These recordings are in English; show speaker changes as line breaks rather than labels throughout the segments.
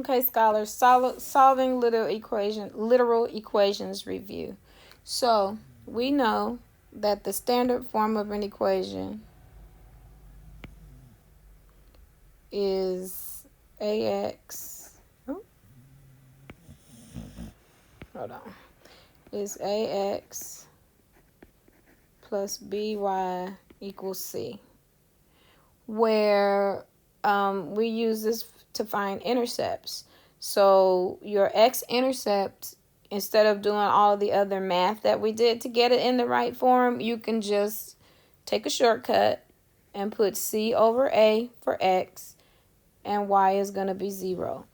Okay, scholars, solving literal equations review. So we know that the standard form of an equation is ax. Oh, hold on. Is ax plus by equals c, where we use this to find intercepts. So your x-intercept, instead of doing all the other math that we did to get it in the right form, you can just take a shortcut and put c over a for x, and y is going to be 0.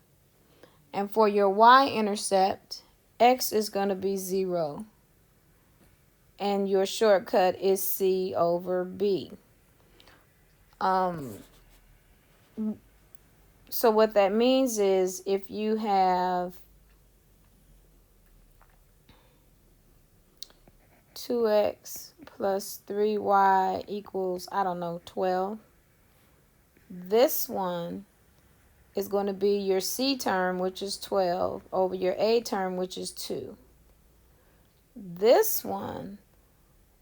And for your y-intercept, x is going to be 0, and your shortcut is c over b. So what that means is if you have 2x plus 3y equals, 12, this one is going to be your c term, which is 12, over your a term, which is 2. This one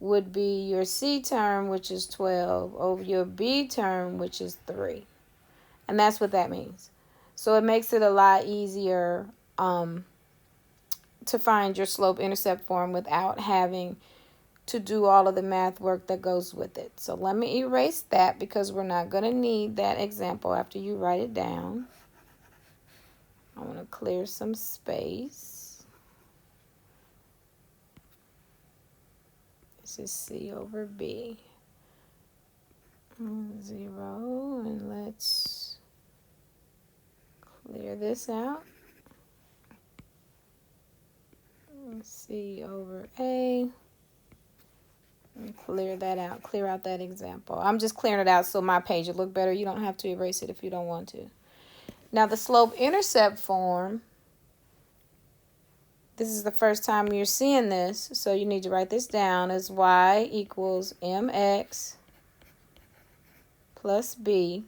would be your c term, which is 12, over your b term, which is 3. And that's what that means. So it makes it a lot easier to find your slope-intercept form without having to do all of the math work that goes with it. So let me erase that because we're not going to need that example after you write it down. I want to clear some space. This is c over b. 0, and let's clear this out. C over a. And clear that out. Clear out that example. I'm just clearing it out so my page will look better. You don't have to erase it if you don't want to. Now the slope-intercept form, this is the first time you're seeing this, so you need to write this down as y equals mx plus b,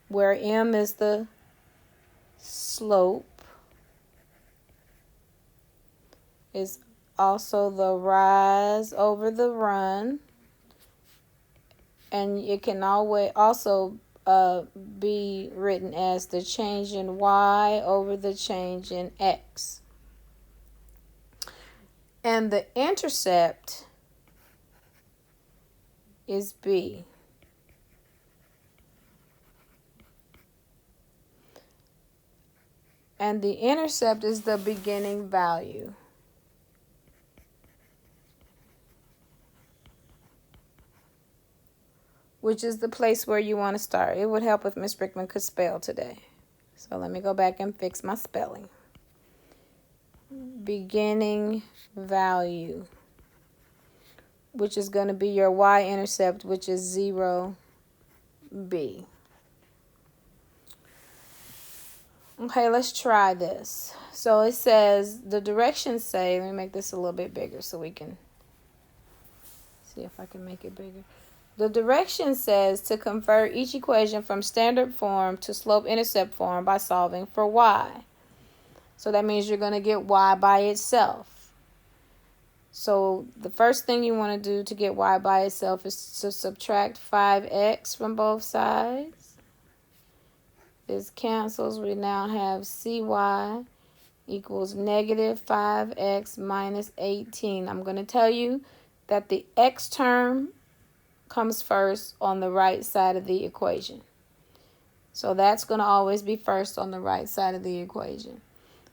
where m is the slope, is also the rise over the run, and it can always also be written as the change in y over the change in x. And the intercept is b. And the intercept is the beginning value. Which is the place where you want to start. It would help if Miss Brickman could spell today. So let me go back and fix my spelling. Beginning value, which is going to be your y-intercept, which is 0, b. Okay, let's try this. So it says, the directions say, let me make this a little bit bigger so we can see if I can make it bigger. The direction says to convert each equation from standard form to slope-intercept form by solving for y. So that means you're going to get y by itself. So the first thing you want to do to get y by itself is to subtract 5x from both sides. This cancels. We now have cy equals negative 5x minus 18. I'm going to tell you that the x term comes first on the right side of the equation. So that's going to always be first on the right side of the equation.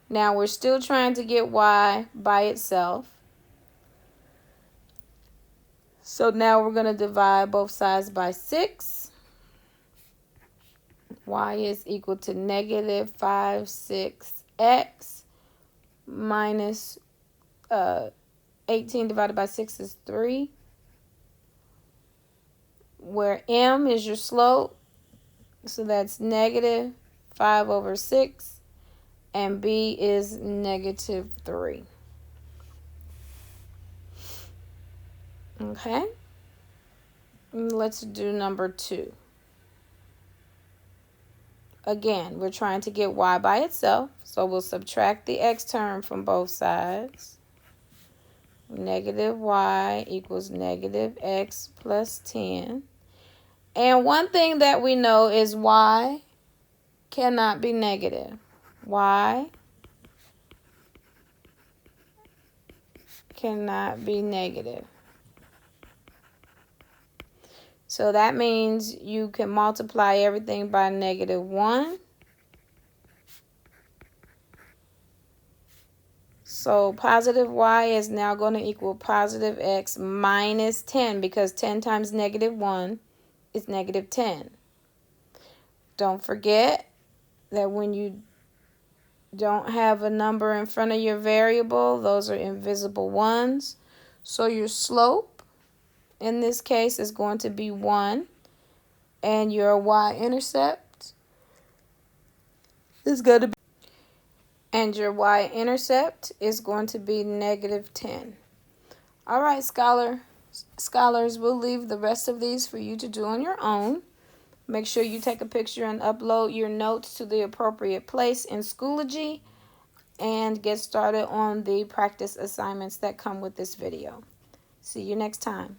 Now we're still trying to get y by itself. So now we're going to divide both sides by 6. Y is equal to negative 5, 6x minus 18 divided by 6 is 3. Where m is your slope, so that's negative 5 over 6, and b is negative 3. Okay, let's do number 2. Again, we're trying to get y by itself, so we'll subtract the x term from both sides. Negative y equals negative x plus 10. And one thing that we know is y cannot be negative. Y cannot be negative. So that means you can multiply everything by negative 1. So positive y is now going to equal positive x minus 10, because 10 times negative 1 is negative 10. Don't forget that when you don't have a number in front of your variable, those are invisible ones. So your slope in this case is going to be 1, and your y-intercept is going to be negative 10. All right, scholars, we'll leave the rest of these for you to do on your own. Make sure you take a picture and upload your notes to the appropriate place in Schoology, and get started on the practice assignments that come with this video. See you next time.